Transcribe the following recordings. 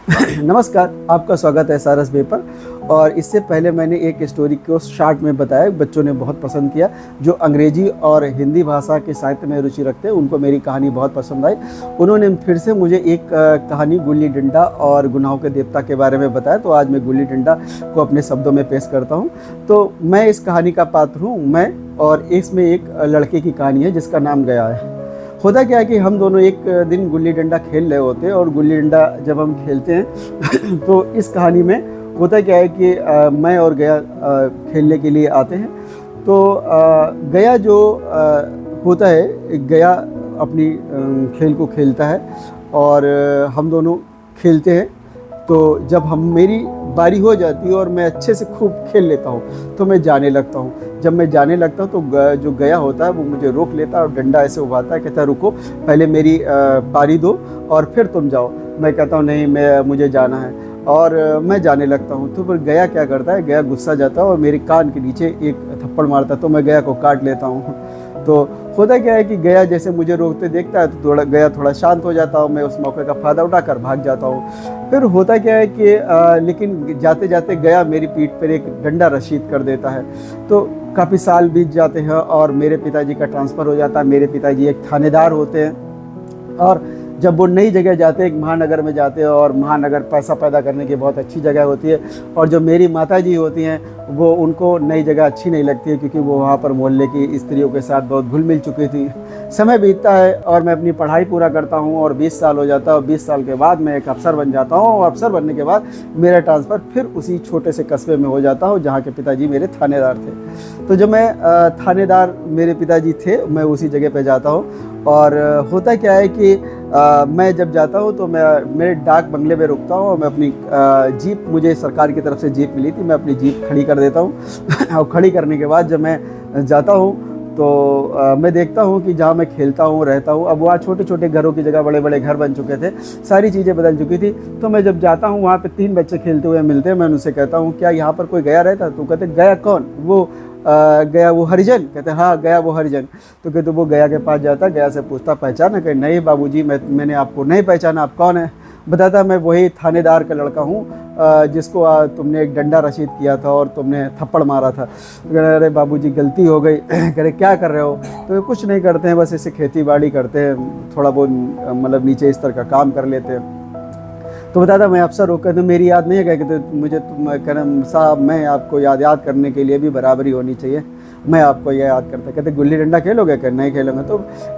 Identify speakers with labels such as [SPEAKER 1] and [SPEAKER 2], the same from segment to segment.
[SPEAKER 1] नमस्कार, आपका स्वागत है एसआरएस वे पर। और इससे पहले मैंने एक स्टोरी को शॉर्ट में बताया, बच्चों ने बहुत पसंद किया। जो अंग्रेजी और हिंदी भाषा के साहित्य में रुचि रखते हैं उनको मेरी कहानी बहुत पसंद आई। उन्होंने फिर से मुझे एक कहानी गुल्ली डंडा और गुनाहों के देवता के बारे में बताया, तो आज मैं गुल्ली डंडा को अपने शब्दों में पेश करता हूँ। तो मैं इस कहानी का पात्र हूँ मैं, और इसमें एक लड़के की कहानी है जिसका नाम गया है। होता क्या है कि हम दोनों एक दिन गुल्ली डंडा खेल रहे होते हैं, और गुल्ली डंडा जब हम खेलते हैं तो इस कहानी में होता क्या है कि मैं और गया खेलने के लिए आते हैं। तो गया जो होता है, गया अपनी खेल को खेलता है और हम दोनों खेलते हैं। तो जब मेरी बारी हो जाती है और मैं अच्छे से खूब खेल लेता हूँ तो मैं जाने लगता हूँ। जब मैं जाने लगता हूँ तो जो गया होता है वो मुझे रोक लेता है और डंडा ऐसे उभारता है, कहता है रुको, पहले मेरी बारी दो और फिर तुम जाओ। मैं कहता हूँ नहीं, मुझे जाना है, और मैं जाने लगता हूँ। तो फिर गया क्या करता है, गया गुस्सा जाता है और मेरे कान के नीचे एक थप्पड़ मारता है, तो मैं गया को काट लेता हूँ। तो होता क्या है कि गया जैसे मुझे रोकते देखता है तो गया थोड़ा शांत हो जाता हूँ। मैं उस मौके का फ़ायदा उठाकर भाग जाता हूँ। फिर होता क्या है कि लेकिन जाते जाते गया मेरी पीठ पर एक डंडा रशीद कर देता है। तो काफ़ी साल बीत जाते हैं और मेरे पिताजी का ट्रांसफ़र हो जाता है। मेरे पिताजी एक थानेदार होते हैं, और जब वो नई जगह जाते हैं, एक महानगर में जाते हैं, और महानगर पैसा पैदा करने की बहुत अच्छी जगह होती है। और जो मेरी माताजी होती हैं वो, उनको नई जगह अच्छी नहीं लगती है, क्योंकि वो वहाँ पर मोहल्ले की स्त्रियों के साथ बहुत घुल मिल चुकी थी। समय बीतता है और मैं अपनी पढ़ाई पूरा करता हूँ और 20 साल हो जाता है, और 20 साल के बाद मैं एक अफसर बन जाता हूँ। और अफसर बनने के बाद मेरा ट्रांसफ़र फिर उसी छोटे से कस्बे में हो जाता हूँ जहाँ के पिताजी मेरे थानेदार थे। तो जब मैं थानेदार मेरे पिताजी थे, मैं उसी जगह पे जाता हूँ। और होता क्या है कि मैं जब जाता हूँ तो मैं मेरे डाक बंगले में रुकता हूँ, और मैं अपनी जीप, मुझे सरकार की तरफ से जीप मिली थी, मैं अपनी जीप खड़ी कर देता हूँ। और खड़ी करने के बाद जब मैं जाता हूँ तो मैं देखता हूँ कि जहाँ मैं खेलता हूँ रहता हूँ, अब वहाँ छोटे छोटे घरों की जगह बड़े बड़े घर बन चुके थे, सारी चीज़ें बदल चुकी थी। तो मैं जब जाता हूँ वहाँ पे 3 बच्चे खेलते हुए मिलते हैं। मैं उनसे कहता हूँ क्या यहाँ पर कोई गया रहता? तो कहते गया कौन? वो गया वो हरिजन? कहते हाँ गया वो हरिजन। तो कहते वो गया के पास जाता, गया से पूछता पहचाना? कहे नहीं बाबूजी, मैंने आपको नहीं पहचाना, आप कौन है? बताता मैं वही थानेदार का लड़का हूँ जिसको तुमने एक डंडा रशीद किया था और तुमने थप्पड़ मारा था। अरे बाबूजी गलती हो गई। कह रहे क्या कर रहे हो? तो कुछ नहीं करते हैं, बस ऐसे खेती बाड़ी करते हैं, थोड़ा बहुत मतलब नीचे स्तर का काम कर लेते हैं। तो बताता मैं अफसर हो। कहते मेरी याद नहीं है? कहते मुझे कहना साहब, मैं आपको याद करने के लिए भी बराबरी होनी चाहिए, मैं आपको यह याद करता। कहते गुल्ली डंडा खेलोगे? कहते नहीं खेलूँगा। तो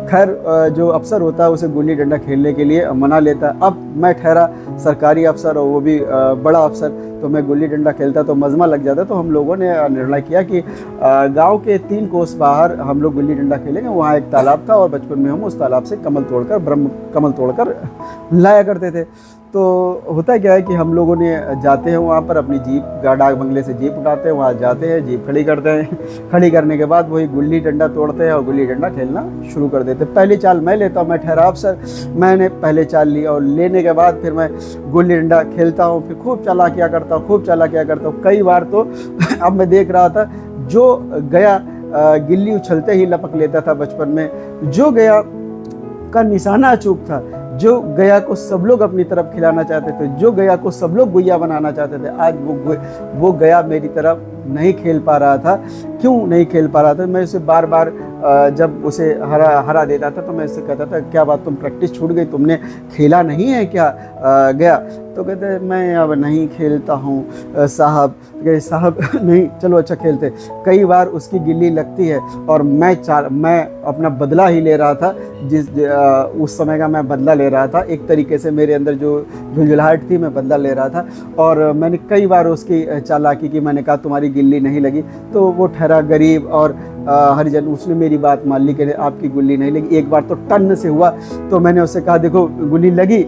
[SPEAKER 1] खैर जो अफसर होता है उसे गुल्ली डंडा खेलने के लिए मना लेता है। अब मैं ठहरा सरकारी अफसर और वो भी बड़ा अफसर, तो मैं गुल्ली डंडा खेलता तो मजमा लग जाता। तो हम लोगों ने निर्णय किया कि गांव के 3 कोस बाहर हम लोग गुल्ली डंडा खेलेंगे। वहाँ एक तालाब था और बचपन में हम उस तालाब से ब्रह्म कमल तोड़कर लाया करते थे। तो होता क्या है कि हम लोगों ने जाते हैं वहाँ पर, अपनी जीप डाक बंगले से जीप उठाते हैं, वहाँ जाते हैं, जीप खड़ी करते हैं। खड़ी करने के बाद वही गुल्ली डंडा तोड़ते हैं और गुल्ली डंडा खेलना शुरू कर देते हैं। पहली चाल मैं लेता हूँ, मैं ठहरा अफसर, मैंने पहले चाल ली, और लेने के बाद फिर मैं गुल्ली डंडा खेलता हूँ, फिर खूब चालाकियाँ करता हूँ। कई बार तो अब मैं देख रहा था जो गया गिल्ली उछलते ही लपक लेता था बचपन में, जो गया का निशाना चूक था, जो गया को सब लोग अपनी तरफ खिलाना चाहते थे, जो गया को सब लोग गुइया बनाना चाहते थे, आज वो गया मेरी तरफ नहीं खेल पा रहा था। क्यों नहीं खेल पा रहा था? मैं उसे बार बार जब उसे हरा देता था तो मैं उससे कहता था क्या बात, तुम प्रैक्टिस छूट गई, तुमने खेला नहीं है क्या गया? तो कहते मैं अब नहीं खेलता हूँ साहब। साहब नहीं, चलो अच्छा खेलते। कई बार उसकी गिल्ली लगती है और मैं अपना बदला ही ले रहा था, उस समय का मैं बदला ले रहा था। एक तरीके से मेरे अंदर जो झुंझुलाहट थी मैं बदला ले रहा था, और मैंने कई बार उसकी चालाकी की। मैंने कहा तुम्हारी गिल्ली नहीं लगी, तो वो ठहरा गरीब और हरिजन, उसने मेरी बात मान ली कि आपकी गुल्ली नहीं लगी। एक बार तो टन से हुआ, तो मैंने उससे कहा देखो गुल्ली लगी,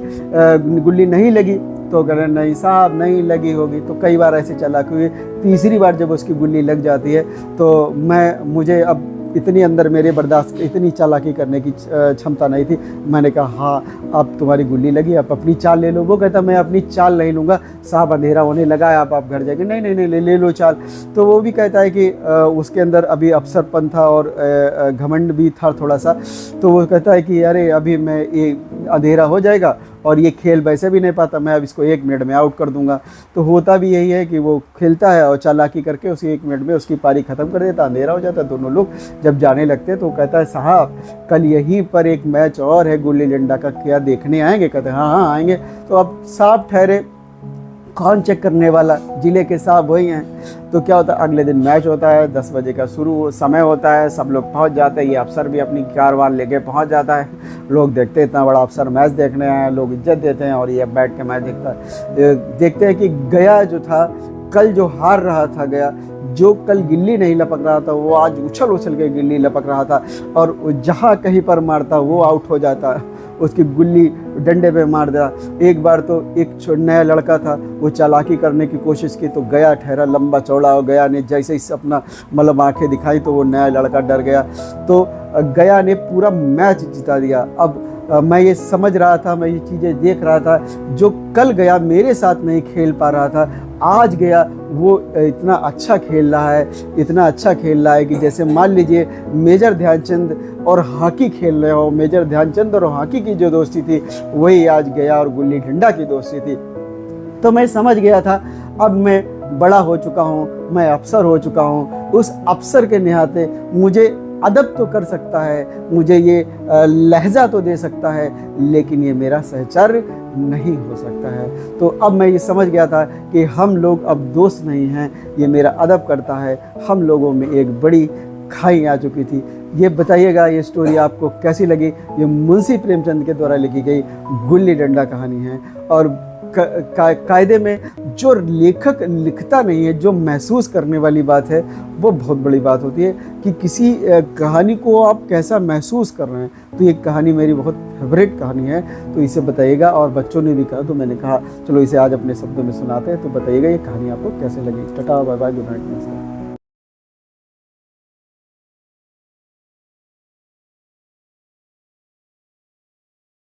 [SPEAKER 1] गुल्ली नहीं लगी? तो कह रहे नहीं साहब नहीं लगी होगी। तो कई बार ऐसे चालाकी हुई। तीसरी बार जब उसकी गुल्ली लग जाती है तो मुझे अब इतनी अंदर मेरे बर्दाश्त, इतनी चालाकी करने की क्षमता नहीं थी। मैंने कहा हाँ अब तुम्हारी गुल्ली लगी, आप अपनी चाल ले लो। वो कहता मैं अपनी चाल नहीं लूँगा साहब, अंधेरा होने लगा है, आप घर जाएंगे। नहीं नहीं नहीं, ले लो चाल। तो वो भी कहता है कि उसके अंदर अभी अफसरपन था और घमंड भी था थोड़ा सा। तो वो कहता है कि अरे अभी मैं ये अंधेरा हो जाएगा और ये खेल वैसे भी नहीं पाता, मैं अब इसको 1 मिनट में आउट कर दूंगा। तो होता भी यही है कि वो खेलता है और चालाकी करके उसी 1 मिनट में उसकी पारी ख़त्म कर देता, अंधेरा हो जाता। दोनों लोग जब जाने लगते हैं तो कहता है साहब कल यहीं पर एक मैच और है गुल्ली डंडा का, क्या देखने आएंगे? कहते हैं हाँ हाँ आएंगे। तो अब साहब ठहरे, कौन चेक करने वाला? जिले के साहब वही हैं। तो क्या होता है, अगले दिन मैच होता है, 10 बजे का शुरू समय होता है, सब लोग पहुंच जाते हैं, ये अफसर भी अपनी कारवान लेके पहुंच जाता है। लोग देखते हैं इतना बड़ा अफसर मैच देखने आए हैं, लोग इज्जत देते हैं और ये बैठ के मैच देखता है। देखते हैं कि गया जो था, कल जो हार रहा था गया, जो कल गिल्ली नहीं लपक रहा था वो आज उछल उछल के गिल्ली लपक रहा था, और जहाँ कहीं पर मारता वो आउट हो जाता, उसकी गुल्ली डंडे पे मार दिया। एक बार तो एक नया लड़का था, वो चालाकी करने की कोशिश की तो गया ठहरा लंबा चौड़ा, हो गया ने जैसे ही अपना मतलब आंखें दिखाई तो वो नया लड़का डर गया। तो गया ने पूरा मैच जिता दिया। अब मैं ये समझ रहा था, मैं ये चीज़ें देख रहा था, जो कल गया मेरे साथ नहीं खेल पा रहा था, आज गया वो इतना अच्छा खेल रहा है, इतना अच्छा खेल रहा है कि जैसे मान लीजिए मेजर ध्यानचंद और हॉकी खेल रहे हो। मेजर ध्यानचंद और हॉकी की जो दोस्ती थी वही आज गया और गुल्ली डंडा की दोस्ती थी। तो मैं समझ गया था अब मैं बड़ा हो चुका हूँ, मैं अफसर हो चुका हूँ, उस अफसर के नाते मुझे अदब तो कर सकता है, मुझे ये लहजा तो दे सकता है, लेकिन ये मेरा सहचर्य नहीं हो सकता है। तो अब मैं ये समझ गया था कि हम लोग अब दोस्त नहीं हैं, ये मेरा अदब करता है। हम लोगों में एक बड़ी खाई आ चुकी थी। ये बताइएगा ये स्टोरी आपको कैसी लगी। ये मुंशी प्रेमचंद के द्वारा लिखी गई गुल्ली डंडा कहानी है। और कायदे में जो लेखक लिखता नहीं है, जो महसूस करने वाली बात है, वो बहुत बड़ी बात होती है कि किसी कहानी को आप कैसा महसूस कर रहे हैं। तो ये कहानी मेरी बहुत फेवरेट कहानी है, तो इसे बताइएगा। और बच्चों ने भी कहा तो मैंने कहा चलो इसे आज अपने शब्दों में सुनाते हैं। तो बताइएगा ये कहानी आपको कैसे लगी। Tata bye bye, good night, नमस्कार।